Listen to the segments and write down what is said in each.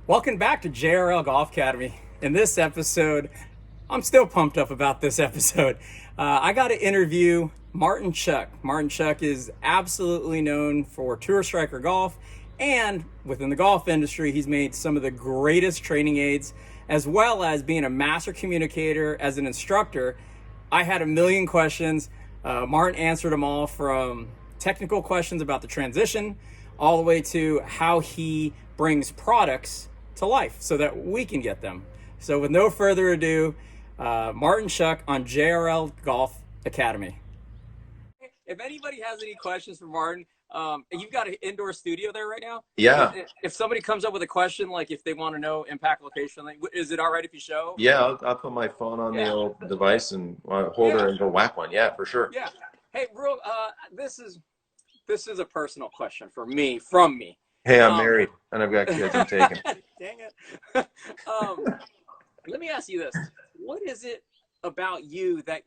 Welcome back to JRL Golf Academy. In this episode, I'm still pumped up about this episode. I got to interview Martin Chuck. Martin Chuck is absolutely known for tour striker golf, and within the golf industry, he's made some of the greatest training aids, as well as being a master communicator as an instructor. I had a million questions. Martin answered them all, from technical questions about the transition all the way to how he brings products to life so that we can get them. So with no further ado, Martin Chuck on JRL Golf Academy. If anybody has any questions for Martin, you've got an indoor studio there right now? Yeah. If somebody comes up with a question, like if they want to know impact location, like, is it all right if you show? Yeah, I'll put my phone on the old device and holder and go whack one. Yeah, for sure. Yeah. Hey, bro, this is a personal question from me. Hey, I'm married and I've got kids. I'm taking. Dang it. Let me ask you this. What is it about you that,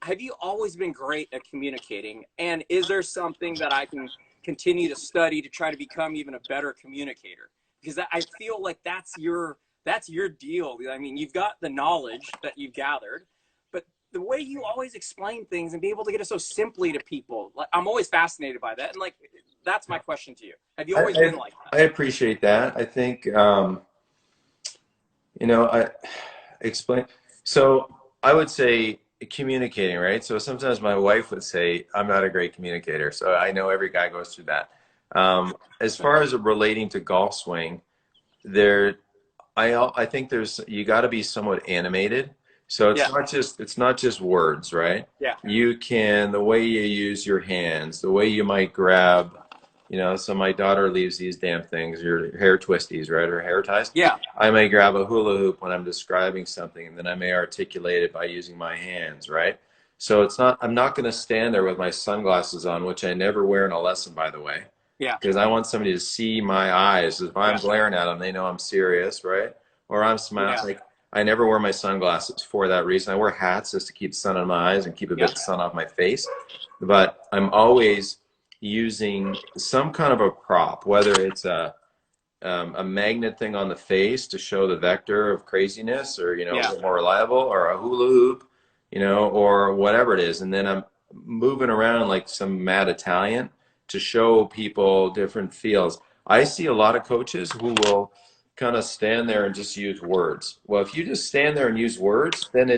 have you always been great at communicating? And is there something that I can continue to study to try to become even a better communicator? Because I feel like that's your deal. I mean, you've got the knowledge that you've gathered, but the way you always explain things and be able to get it so simply to people, like, I'm always fascinated by that. And like, that's my question to you. Have you always been like that? I appreciate that. I think, I explain. So I would say communicating, right? So sometimes my wife would say, I'm not a great communicator. So I know every guy goes through that. As far as relating to golf swing, I think you got to be somewhat animated. So it's not just words, right? Yeah. The way you use your hands, the way you might grab, so my daughter leaves these damn things, your hair twisties, right? Or hair ties. Yeah. I may grab a hula hoop when I'm describing something, and then I may articulate it by using my hands, right? So I'm not going to stand there with my sunglasses on, which I never wear in a lesson, by the way. Yeah. Because I want somebody to see my eyes. If I'm glaring at them, they know I'm serious, right? Or I'm smiling. Like, I never wear my sunglasses for that reason. I wear hats just to keep sun on my eyes and keep a bit of sun off my face. But I'm always using some kind of a prop, whether it's a magnet thing on the face to show the vector of craziness, or more reliable, or a hula hoop, or whatever it is. And then I'm moving around like some mad Italian to show people different feels. I see a lot of coaches who will kind of stand there and just use words. Well, if you just stand there and use words, then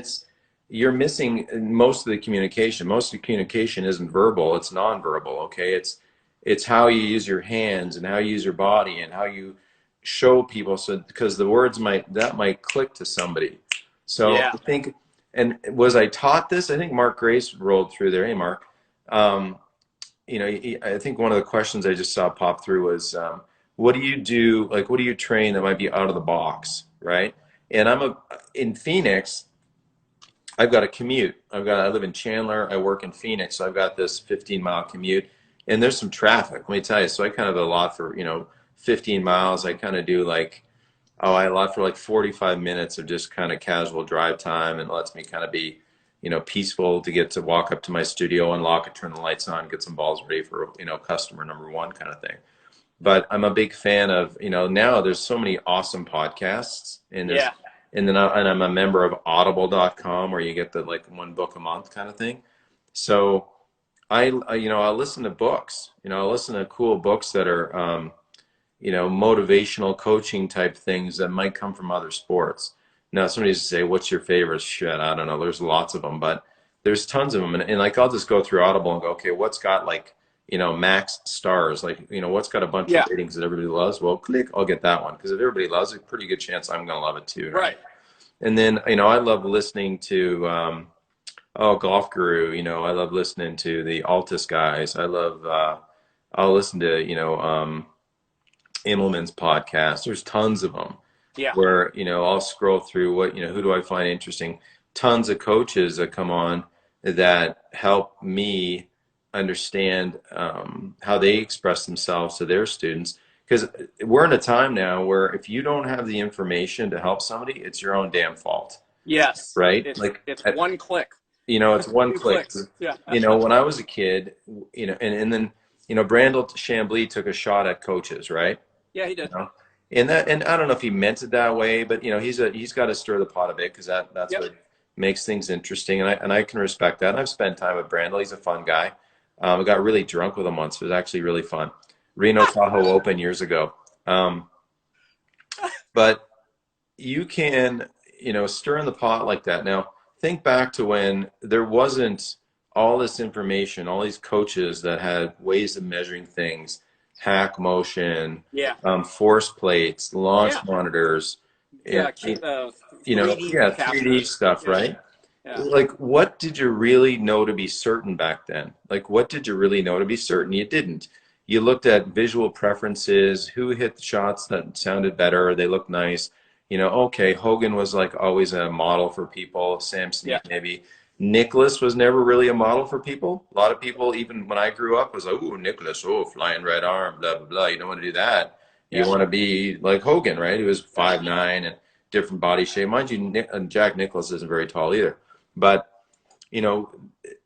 you're missing most of the communication. Most of the communication isn't verbal, it's nonverbal, okay? It's how you use your hands and how you use your body and how you show people, so because the words might click to somebody. So I think, and was I taught this? I think Mark Grace rolled through there. Hey, Mark. I think one of the questions I just saw pop through was, what do you do? Like, what do you train that might be out of the box, right? And in Phoenix, I've got a commute. I live in Chandler. I work in Phoenix, so I've got this 15-mile commute, and there's some traffic. Let me tell you. So I kind of allot for 15 miles. I kind of do I allot for 45 minutes of just kind of casual drive time, and it lets me kind of be peaceful to get to walk up to my studio, unlock it, turn the lights on, get some balls ready for customer number one kind of thing. But I'm a big fan of now there's so many awesome podcasts, and I'm a member of audible.com, where you get the one book a month kind of thing. So I listen to books, I listen to cool books that are motivational coaching type things that might come from other sports. Now somebody used to say, what's your favorite? Shit, I don't know. There's lots of them, but there's tons of them. And I'll just go through Audible and go, okay, what's got max stars? What's got a bunch of ratings that everybody loves? Well, click, I'll get that one. Because if everybody loves it, pretty good chance I'm going to love it too. Right. And then, I love listening to, Golf Guru, I love listening to the Altus guys. I'll listen to, Immelman's podcast. There's tons of them. Yeah. Where, I'll scroll through who do I find interesting? Tons of coaches that come on that help me understand how they express themselves to their students. Because we're in a time now where if you don't have the information to help somebody, it's your own damn fault. Yes. Right? It's one click. It's one click. Yeah. When I was a kid, and then, Brandel Chambly took a shot at coaches, right? Yeah, he did. and I don't know if he meant it that way, but you know, he's got to stir the pot a bit because that's Yep. what makes things interesting, and I can respect that. And I've spent time with Brandel. He's a fun guy. I got really drunk with him once. It was actually really fun. Reno Tahoe Open years ago. Um, but you can, you know, stir in the pot like that. Now, think back to when there wasn't all this information, all these coaches that had ways of measuring things, hack motion, Yeah. force plates, launch Yeah. monitors, and, Yeah. Keep you know, 3D yeah, 3D captures. stuff, Yeah. right? Yeah. Like, what did you really know to be certain back then? Like, what did you really know to be certain? You didn't. You looked at visual preferences, who hit the shots that sounded better, they looked nice. You know, okay, Hogan was like always a model for people, Sam Yeah. Snead maybe. Nicholas was never really a model for people. A lot of people, even when I grew up, was like, "Oh, Nicholas, oh, flying right arm, blah blah blah." You don't want to do that. You Yeah. want to be like Hogan, right? He was Yeah. 5'9" and different body shape. Mind you, Jack Nicklaus isn't very tall either. But you know,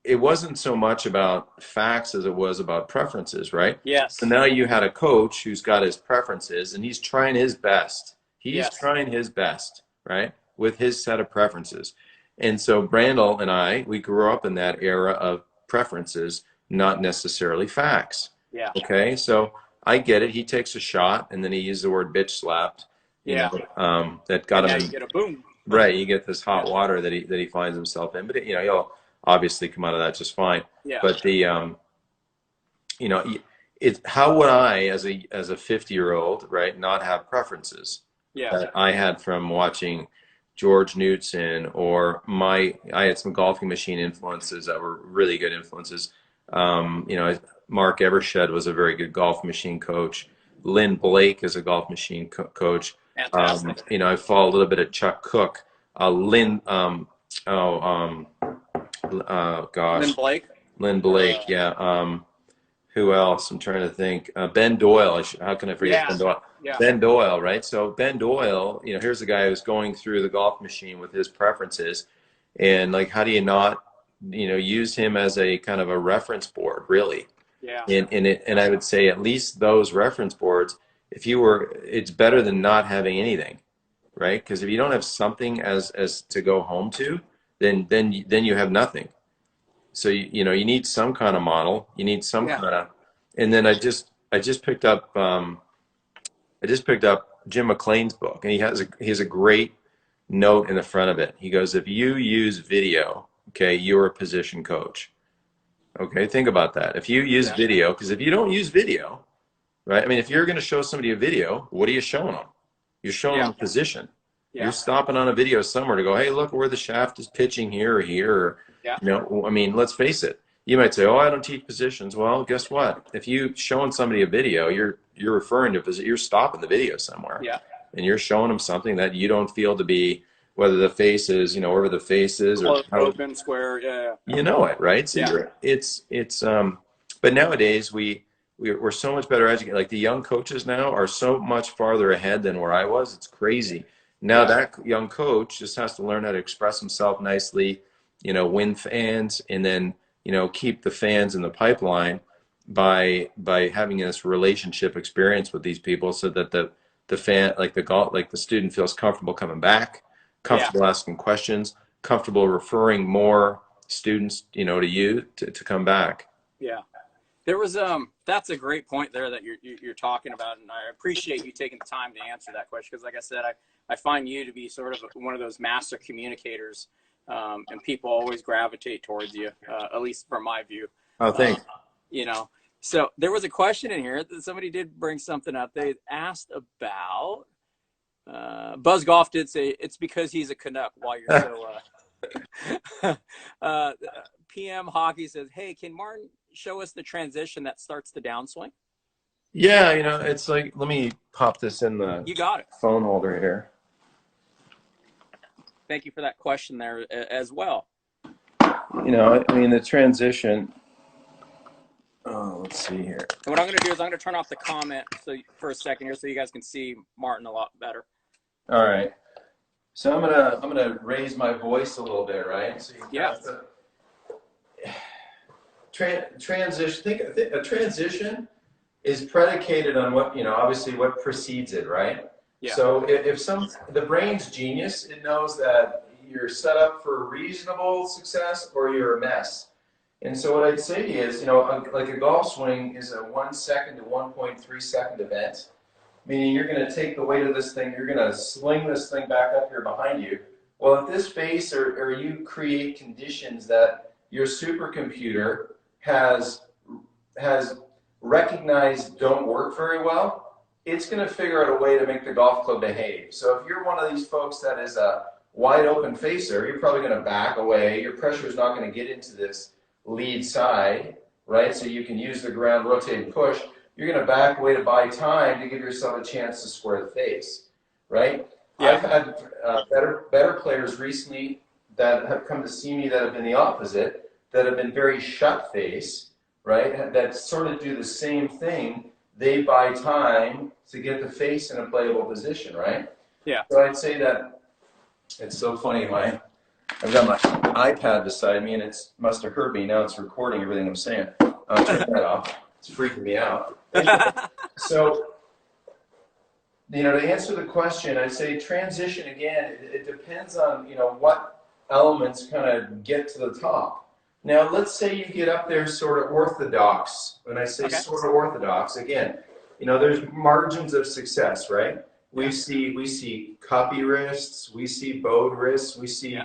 it wasn't so much about facts as it was about preferences, right? So Yes. now you had a coach who's got his preferences and he's trying his best. He's Yes. trying his best, right? With his set of preferences. And so Brandel and I, we grew up in that era of preferences, not necessarily facts. Yeah. Okay, so I get it. He takes a shot and then he used the word bitch slapped, you Yeah. know, that got And now him you in. get a boom. Right, you get this Yeah. hot water that he finds himself in, but you know he'll obviously come out of that just fine. Yeah. But the you know, it's how would I as a 50-year-old, right, not have preferences Yeah. that I had from watching George Knudson or I had some golfing machine influences that were really good influences. You know, Mark Evershed was a very good golf machine coach. Lynn Blake is a golf machine coach. Fantastic. You know, I follow a little bit of Chuck Cook. Lynn, oh, Lynn gosh, Blake Lynn or Blake, yeah. Who else? I'm trying to think. Ben Doyle. How can I forget yeah. Ben Doyle? Yeah. Ben Doyle, right? So Ben Doyle, you know, here's a guy who's going through the golf machine with his preferences, and like, how do you not, you know, use him as a kind of a reference board, really? Yeah. And I would say at least those reference boards, if you were, it's better than not having anything, right? Because if you don't have something as to go home to, then you have nothing. So you know you need some kind of model. You need some Yeah. kind of, and then I just picked up Jim McLean's book, and he has a great note in the front of it. He goes, if you use video, okay, you're a position coach. Okay, think about that. If you use Yeah. video, because if you don't use video, right? I mean, if you're going to show somebody a video, what are you showing them? You're showing Yeah. them a position. You're Yeah. stopping on a video somewhere to go, hey, look where the shaft is pitching here or here. Or, Yeah. you know, I mean, let's face it. You might say, oh, I don't teach positions. Well, guess what? If you showing somebody a video, you're referring to you're stopping the video somewhere, Yeah. and you're showing them something that you don't feel to be whether the face is, you know, wherever the face is or Close, how open, square. Yeah. you know it, right? So Yeah. it's but nowadays we're so much better educated. Like the young coaches now are so much farther ahead than where I was. It's crazy. Now Yeah. that young coach just has to learn how to express himself nicely, you know, win fans, and then, you know, keep the fans in the pipeline by having this relationship experience with these people so that the fan like the student feels comfortable coming back, Yeah. comfortable asking questions, comfortable referring more students, you know, to you to come back. Yeah. There was that's a great point there that you're talking about, and I appreciate you taking the time to answer that question because, like I said, I find you to be sort of one of those master communicators, and people always gravitate towards you, at least from my view. Oh, Uh, thanks. you know, so there was a question in here that somebody did bring something up. They asked about Buzz Goff did say it's because he's a Canuck. While you're so uh, PM Hockey says, hey, can Martin show us the transition that starts the downswing? Yeah, you know, it's like, let me pop this in the You got it. phone holder here. Thank you for that question there as well. You know, I mean, the transition. Oh, let's see here. And what I'm going to do is I'm going to turn off the comment for a second here so you guys can see Martin a lot better. All right. So I'm gonna raise my voice a little bit, right? So you Yeah. Transition. Think a transition is predicated on what, you know, obviously what precedes it, right? Yeah. So if the brain's genius, it knows that you're set up for reasonable success or you're a mess. And so what I'd say is, like a golf swing is a 1 second to 1.3 second event, meaning you're going to take the weight of this thing, you're going to sling this thing back up here behind you. Well, at this pace, or you create conditions that your supercomputer has recognized don't work very well, it's going to figure out a way to make the golf club behave. So if you're one of these folks that is a wide open facer, you're probably going to back away. Your pressure is not going to get into this lead side, right? So you can use the ground, rotate, and push. You're going to back away to buy time to give yourself a chance to square the face, right? Yeah. I've had better players recently that have come to see me that have been the opposite, that have been very shut face, right? That sort of do the same thing. They buy time to get the face in a playable position, right? Yeah. So I'd say that it's so funny. I've got my iPad beside me, and it must have heard me. Now it's recording everything I'm saying. I'll turn that off. It's freaking me out. So, to answer the question, I'd say transition, again, it depends on, what elements kind of get to the top. Now, let's say you get up there sort of orthodox. When I say sort of orthodox, again, there's margins of success, right? We see cuppy wrists, we see bowed wrists, we see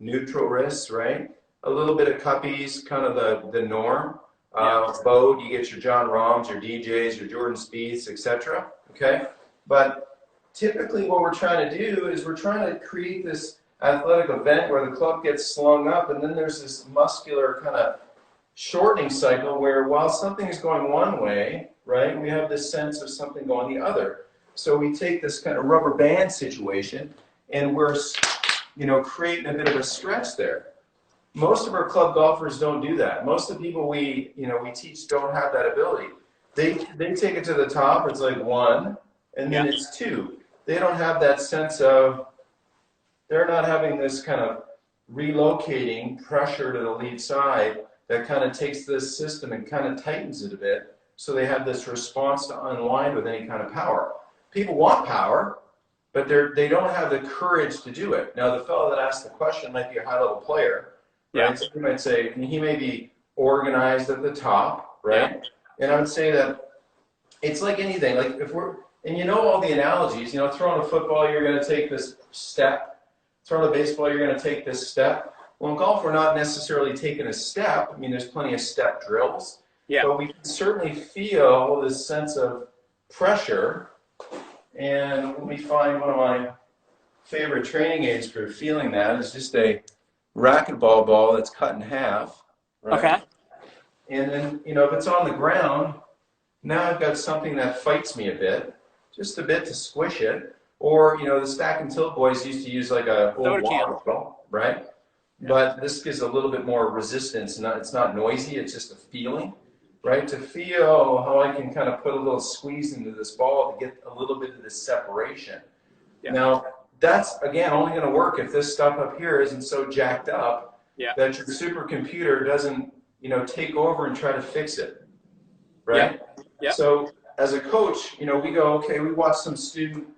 neutral wrists, right? A little bit of cuppies, kind of the norm. Bowed, you get your John Rahms, your DJs, your Jordan Spieths, etc. Okay, but typically what we're trying to do is we're trying to create this athletic event where the club gets slung up, and then there's this muscular kind of shortening cycle where while something is going one way, right, we have this sense of something going the other. So we take this kind of rubber band situation, and we're, creating a bit of a stretch there. Most of our club golfers don't do that. Most of the people we teach don't have that ability. They take it to the top. It's like 1, and then it's 2. They don't have that sense of, they're not having this kind of relocating pressure to the lead side that kind of takes this system and kind of tightens it a bit. So they have this response to unwind with any kind of power. People want power, but they don't have the courage to do it. Now, the fellow that asked the question might be a high-level player, right? Yeah. So you might say, he may be organized at the top, right? Yeah. And I would say that it's like anything. Like and all the analogies, throwing a football, you're going to take this step. Throwing a baseball, you're going to take this step. Well, in golf, we're not necessarily taking a step. I mean, there's plenty of step drills. Yeah. But we can certainly feel this sense of pressure. And let me find one of my favorite training aids for feeling that is just a racquetball ball that's cut in half. Right? Okay. And then, if it's on the ground, now I've got something that fights me a bit, just a bit to squish it. Or, the stack and tilt boys used to use like a old water ball, right? Yeah. But this gives a little bit more resistance. It's not noisy, it's just a feeling, right? To feel how I can kind of put a little squeeze into this ball to get a little bit of this separation. Yeah. Now, that's, again, only going to work if this stuff up here isn't so jacked up that your supercomputer doesn't, take over and try to fix it, right? Yeah. So as a coach, we go, okay, we watch some student,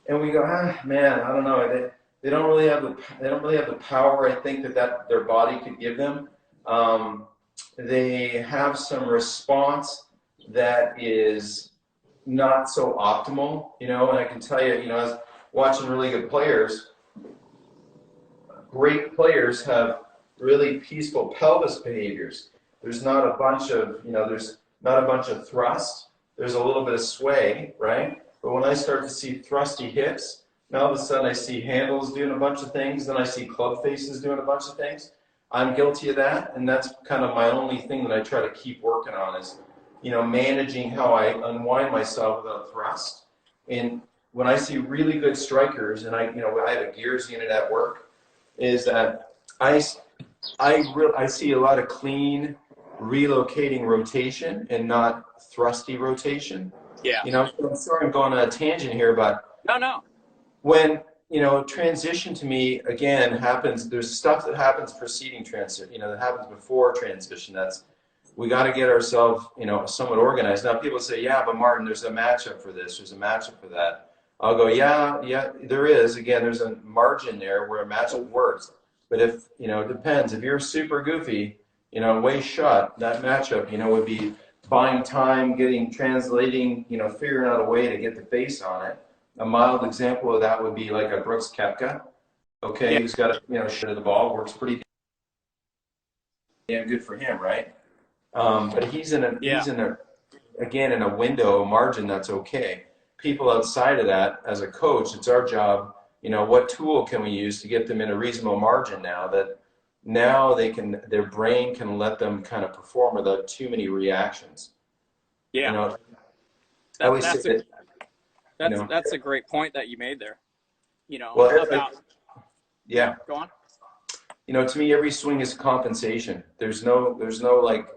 and we go, man, I don't know. They don't really have the power I think that their body could give them. They have some response that is not so optimal, and I can tell you, I was watching really good players. Great players have really peaceful pelvis behaviors. There's not a bunch of, there's not a bunch of thrust. There's a little bit of sway, right? But when I start to see thrusty hips, now all of a sudden I see handles doing a bunch of things, then I see club faces doing a bunch of things. I'm guilty of that, and that's kind of my only thing that I try to keep working on is, managing how I unwind myself without thrust. And when I see really good strikers, and I have a gears unit at work, is that I see a lot of clean relocating rotation and not thrusty rotation. Yeah. I'm sorry I'm going on a tangent here, but no. When, transition to me, again, happens, there's stuff that happens preceding transition, that happens before transition. We got to get ourselves, somewhat organized. Now, people say, yeah, but Martin, there's a matchup for this, there's a matchup for that. I'll go, yeah, yeah, there is. Again, there's a margin there where a matchup works. But if, it depends. If you're super goofy, way shut, that matchup, would be buying time, translating, figuring out a way to get the face on it. A mild example of that would be like a Brooks Koepka. Okay, Yeah, he's got a, shit of the ball, works pretty damn good for him, right? But yeah, again, in a window, a margin that's okay. People outside of that, as a coach, it's our job, what tool can we use to get them in a reasonable margin now that now their brain can let them kind of perform without too many reactions. You yeah. know, I That always say that's a that, that's a great point that you made there. well, About yeah. yeah, Go on. to me, every swing is compensation. There's no like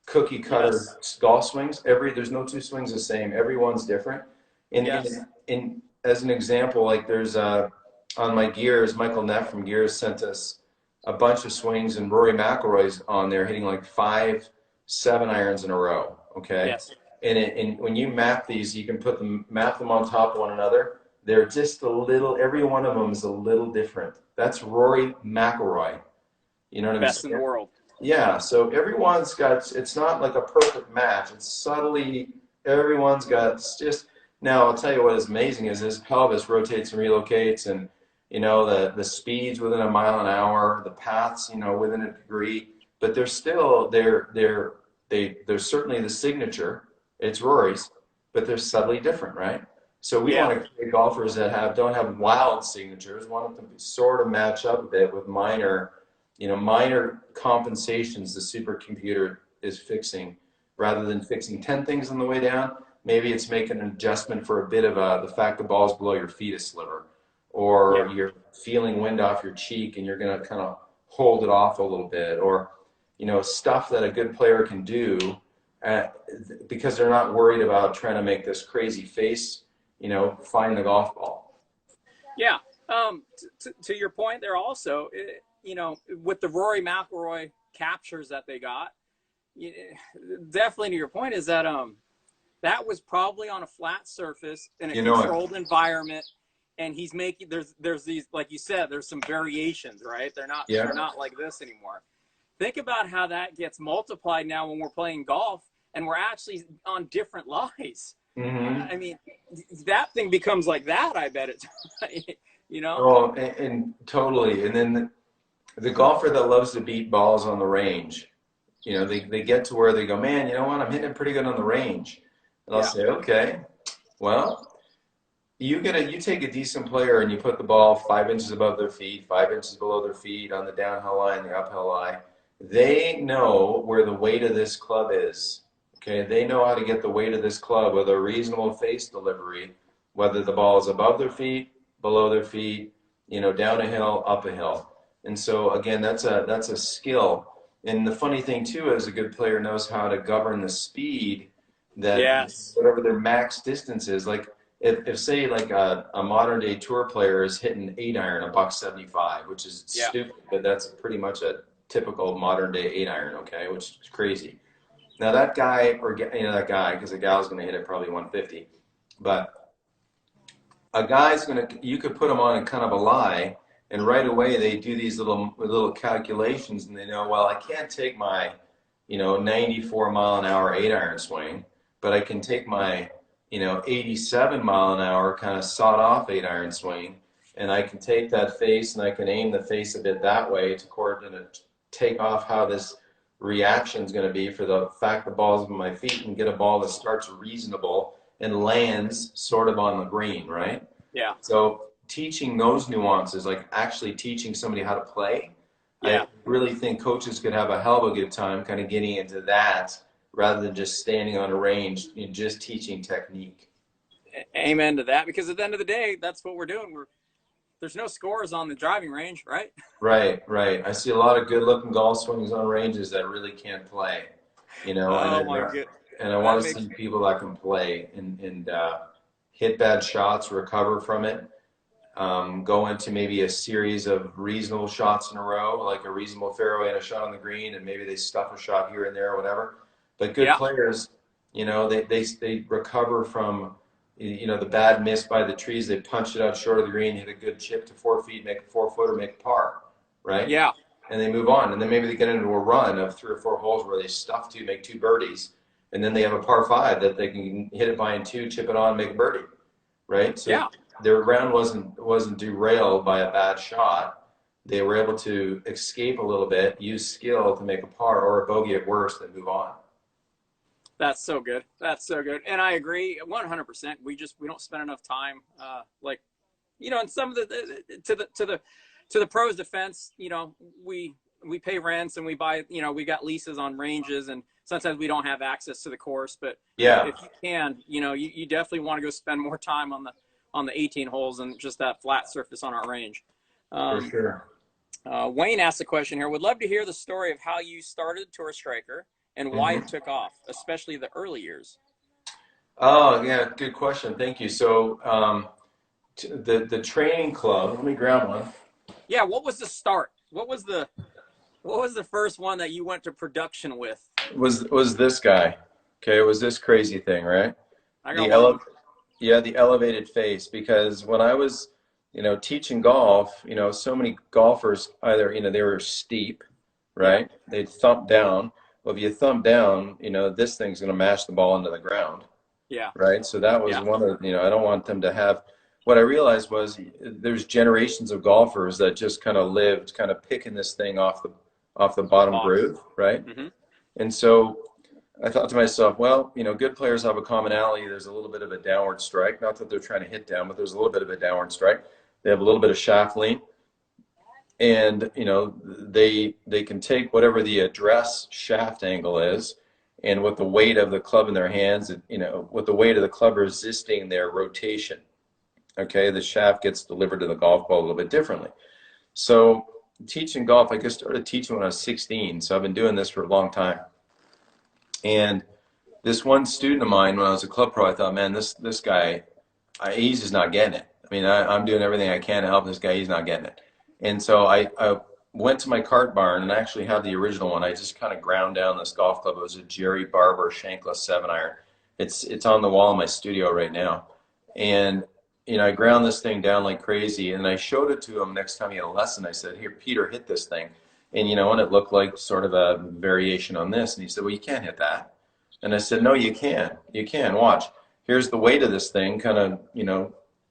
cookie cutter Yes. golf swings. There's no two swings the same. Everyone's different. Yes. In as an example, like there's on my Gears, Michael Neff from Gears sent us a bunch of swings, and Rory McIlroy's on there hitting like 5 7 irons in a row. Okay, Yes. and when you map these, you can map them on top of one another. They're just a little. Every one of them is a little different. That's Rory McIlroy. You know what I'm Best in the saying? world. Yeah, so everyone's got, it's not like a perfect match. It's subtly, everyone's got, it's just, now I'll tell you what is amazing is this pelvis rotates and relocates and, the speeds within a mile an hour, the paths, within a degree, but they're still, they're certainly the signature. It's Rory's, but they're subtly different, right? So we Yeah. want to create golfers that don't have wild signatures, want them to sort of match up a bit with minor compensations the supercomputer is fixing rather than fixing 10 things on the way down. Maybe it's making an adjustment for a bit of the fact the ball's below your feet a sliver, or Yeah. you're feeling wind off your cheek and you're going to kind of hold it off a little bit, or, stuff that a good player can do uh, because they're not worried about trying to make this crazy face, find the golf ball. Yeah. To your point there also, with the Rory McIlroy captures that they got, definitely to your point is that that was probably on a flat surface in a You know it. controlled environment, and he's making there's these, like you said, there's some variations, right? They're Yeah. not like this anymore. Think about how that gets multiplied now when we're playing golf and we're actually on different lies. Mm-hmm. I mean, that thing becomes like that. I bet it's, you know. Oh, and totally. And then the golfer that loves to beat balls on the range, they get to where they go, man, you know what? I'm hitting it pretty good on the range. And I'll Yeah. say, okay, well, you take a decent player and you put the ball 5 inches above their feet, 5 inches below their feet on the downhill lie and the uphill lie. They know where the weight of this club is. Okay, they know how to get the weight of this club with a reasonable face delivery, whether the ball is above their feet, below their feet, down a hill, up a hill. And so again, that's a skill. And the funny thing too is a good player knows how to govern the speed that Yes. whatever their max distance is. Like if say like a modern day tour player is hitting 8 iron, a buck 75, which is Yeah. stupid, but that's pretty much a typical modern day 8 iron, okay, which is crazy. Now that guy, or that guy, because a gal's going to hit it probably 150, but a guy's going to, you could put him on a kind of a lie, and right away they do these little calculations, and they know, well, I can't take my 94 mile an hour 8 iron swing, but I can take my 87 mile an hour kind of sawed off 8 iron swing, and I can take that face and I can aim the face a bit that way to take off how this reaction is going to be for the fact the ball's in my feet, and get a ball that starts reasonable and lands sort of on the green, right? Yeah. So teaching those nuances, like actually teaching somebody how to play, I Yeah. really think coaches could have a hell of a good time kind of getting into that rather than just standing on a range and just teaching technique. Amen to that. Because at the end of the day, that's what we're doing. There's no scores on the driving range, right? Right, right. I see a lot of good-looking golf swings on ranges that really can't play, Oh my good. and I That want to makes see people that can play and hit bad shots, recover from it, go into maybe a series of reasonable shots in a row, like a reasonable fairway and a shot on the green, and maybe they stuff a shot here and there or whatever. But good yeah. players, they recover from You know, the bad miss by the trees, they punch it out short of the green, hit a good chip to 4 feet, make a 4-footer, make a par, right? Yeah. And they move on. And then maybe they get into a run of 3 or 4 holes where they stuff two, make 2 birdies, and then they have a par 5 that they can hit it by in 2, chip it on, make a birdie, right? So Yeah. their round wasn't derailed by a bad shot. They were able to escape a little bit, use skill to make a par or a bogey at worst, and move on. That's so good. That's so good. And I agree 100%. We don't spend enough time, like, and some of to the pros defense, we pay rents and we buy, we got leases on ranges, and sometimes we don't have access to the course, but Yeah, if you can, you definitely want to go spend more time on the 18 holes and just that flat surface on our range. for sure. Wayne asked a question here. Would love to hear the story of how you started Tour Striker and why it took off, especially the early years. Oh, yeah, good question. Thank you. So, the training club. Let me grab one. Yeah, what was the start? What was the first one that you went to production with? Was this guy? Okay, it was this crazy thing, right? I got The elevated face. Because when I was, teaching golf, so many golfers either, they were steep, right? Yeah. They'd thump down. Well, if you thump down, this thing's going to mash the ball into the ground, Yeah. right? So that was one of, I don't want them to have. What I realized was there's generations of golfers that just kind of lived, kind of picking this thing off the bottom groove, right? Mm-hmm. And so I thought to myself, well, good players have a commonality. There's a little bit of a downward strike. Not that they're trying to hit down, but there's a little bit of a downward strike. They have a little bit of shaft lean. And, they can take whatever the address shaft angle is, and with the weight of the club in their hands, with the weight of the club resisting their rotation, okay, the shaft gets delivered to the golf ball a little bit differently. So teaching golf, I just started teaching when I was 16. So I've been doing this for a long time. And this one student of mine, when I was a club pro, I thought, man, this guy, he's just not getting it. I mean, I'm doing everything I can to help this guy. He's not getting it. And so I went to my cart barn, and I actually have the original one. I just kind of ground down this golf club. It was a Jerry Barber Shankless 7-iron. It's on the wall in my studio right now. And, I ground this thing down like crazy, and I showed it to him next time he had a lesson. I said, here, Peter, hit this thing. And, and it looked like sort of a variation on this. And he said, well, you can't hit that. And I said, no, you can. You can. Watch. Here's the weight of this thing, kind of,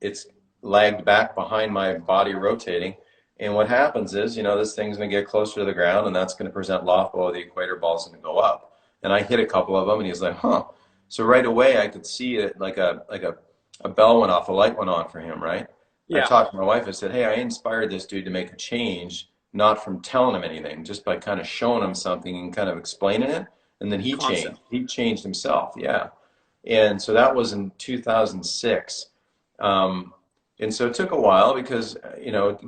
it's lagged back behind my body rotating. And what happens is, this thing's going to get closer to the ground, and that's going to present loft below the equator. Ball's going to go up. And I hit a couple of them, and he's like, huh. So right away, I could see it like a bell went off, a light went on for him, right? Yeah. I talked to my wife. I said, hey, I inspired this dude to make a change, not from telling him anything, just by kind of showing him something and kind of explaining it. And then he changed. He changed himself, yeah. And so that was in 2006. And so it took a while because,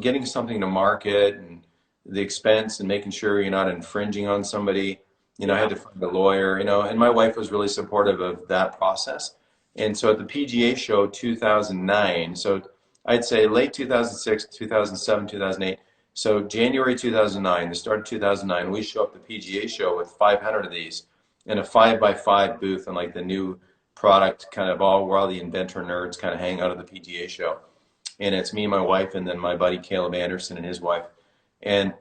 getting something to market and the expense and making sure you're not infringing on somebody, I had to find a lawyer, and my wife was really supportive of that process. And so at the PGA Show 2009, so I'd say late 2006, 2007, 2008, so January 2009, the start of 2009, we show up at the PGA Show with 500 of these in a 5x5 booth, and like the new product kind of where all the inventor nerds kind of hang out at the PGA Show. And it's me and my wife, and then my buddy Caleb Anderson and his wife. And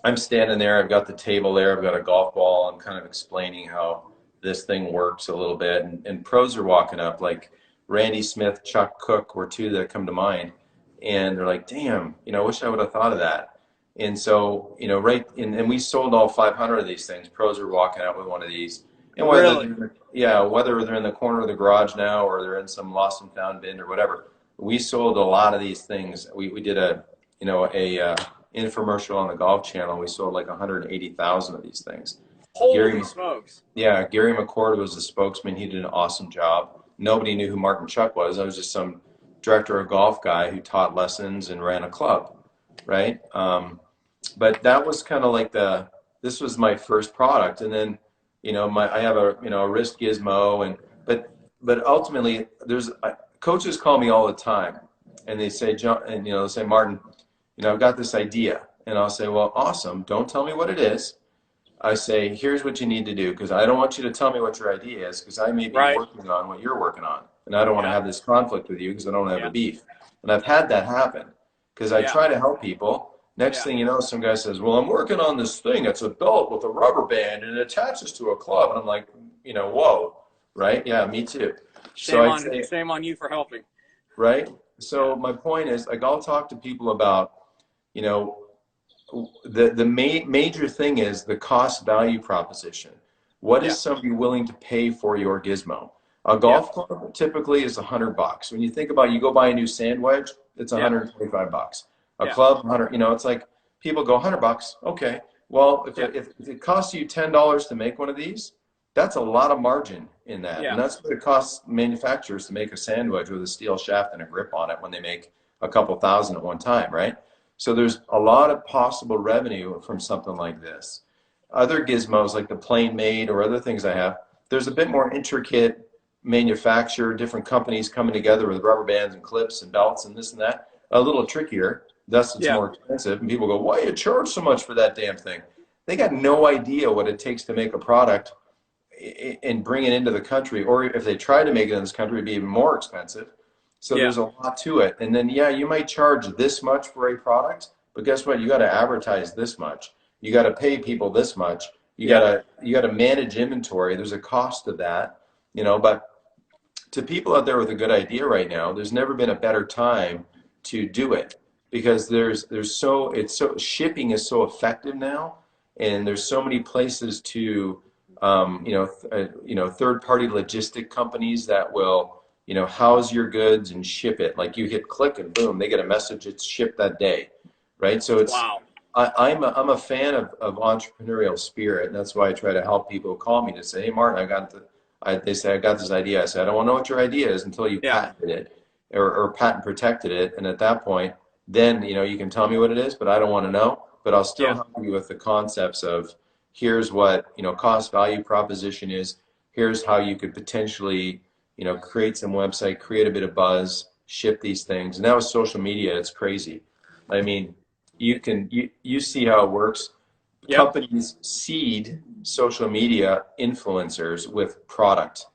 I'm standing there, I've got the table there, I've got a golf ball, I'm kind of explaining how this thing works a little bit. And pros are walking up, like Randy Smith, Chuck Cook were two that come to mind. And they're like, damn, I wish I would have thought of that. And so, and we sold all 500 of these things. Pros are walking out with one of these. And whether they're in the corner of the garage now or they're in some lost and found bin or whatever, we sold a lot of these things. We did a infomercial on the Golf Channel. We sold like 180,000 of these things. Holy smokes. Yeah, Gary McCord was the spokesman. He did an awesome job. Nobody knew who Martin Chuck was. I was just some director of golf guy who taught lessons and ran a club, right? But that was kind of like this was my first product. And then, I have a wrist gizmo, but ultimately coaches call me all the time and they say, John, and they'll say, Martin, I've got this idea. And I'll say, well, awesome. Don't tell me what it is. I say, here's what you need to do, because I don't want you to tell me what your idea is, because I may be working on what you're working on. and I don't want to Yeah. have this conflict with you because I don't have Yeah. a beef. And I've had that happen because I Yeah. try to help people. Next Yeah. thing you know, some guy says, well, I'm working on this thing. It's a belt with a rubber band and it attaches to a club. And I'm like, whoa, right? Yeah, me too. So I'd say, Shame on you for helping. right? Yeah. So my point is, like, I'll talk to people about, you know, the major thing is the cost value proposition. What Yeah. is somebody willing to pay for your gizmo? A Yeah. golf club typically is $100. When you think about, you go buy a new sand wedge, it's Yeah. $125. A Yeah. club, 100. It's like people go $100. Okay, well, if Yeah. it costs you $10 to make one of these, that's a lot of margin in that, Yeah. and that's what it costs manufacturers to make a sand wedge with a steel shaft and a grip on it when they make a couple thousand at one time, right? So there's a lot of possible revenue from something like this. Other gizmos like the Plane Made or other things I have, there's a bit more intricate manufacture, different companies coming together with rubber bands and clips and belts and this and that. A little trickier, thus it's Yeah. more expensive. And people go, why do you charge so much for that damn thing? They got no idea what it takes to make a product and bring it into the country. Or if they try to make it in this country, it'd be even more expensive. So Yeah. there's a lot to it. And then, yeah, you might charge this much for a product, but guess what? You got to advertise this much. You got to pay people this much. You Yeah. got to manage inventory. There's a cost to that, but to people out there with a good idea right now, there's never been a better time to do it because shipping is so effective now, and there's so many places to third party logistic companies that will house your goods and ship it. Like you hit click and boom, they get a message, it's shipped that day, right? So Wow. I'm a fan of entrepreneurial spirit, and that's why I try to help people call me to say, hey Martin, they say, I got this idea. I say, I don't want to know what your idea is until you Yeah. patented it or patent protected it. And at that point, then, you can tell me what it is, but I don't want to know. But I'll still Yeah. help you with the concepts of here's what, cost value proposition is. Here's how you could potentially, create some website, create a bit of buzz, ship these things. And now with social media, it's crazy. I mean, you see how it works. Yep. Companies seed social media influencers with product,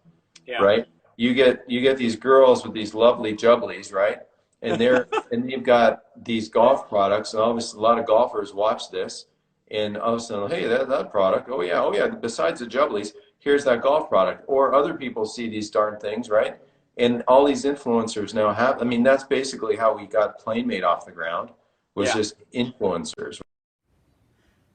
Yeah. right? You get these girls with these lovely jubblies, right? And they've got these golf products, and obviously a lot of golfers watch this, and all of a sudden, hey, that product, oh yeah. Besides the jubblies, here's that golf product. Or other people see these darn things, right? And all these influencers now have. I mean, that's basically how we got Plane Made off the ground, was Yeah. just influencers.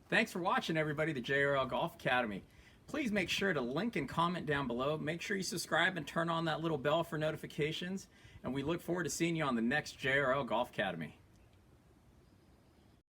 Thanks for watching, everybody, the JRL Golf Academy. Please make sure to link and comment down below. Make sure you subscribe and turn on that little bell for notifications. And we look forward to seeing you on the next JRL Golf Academy.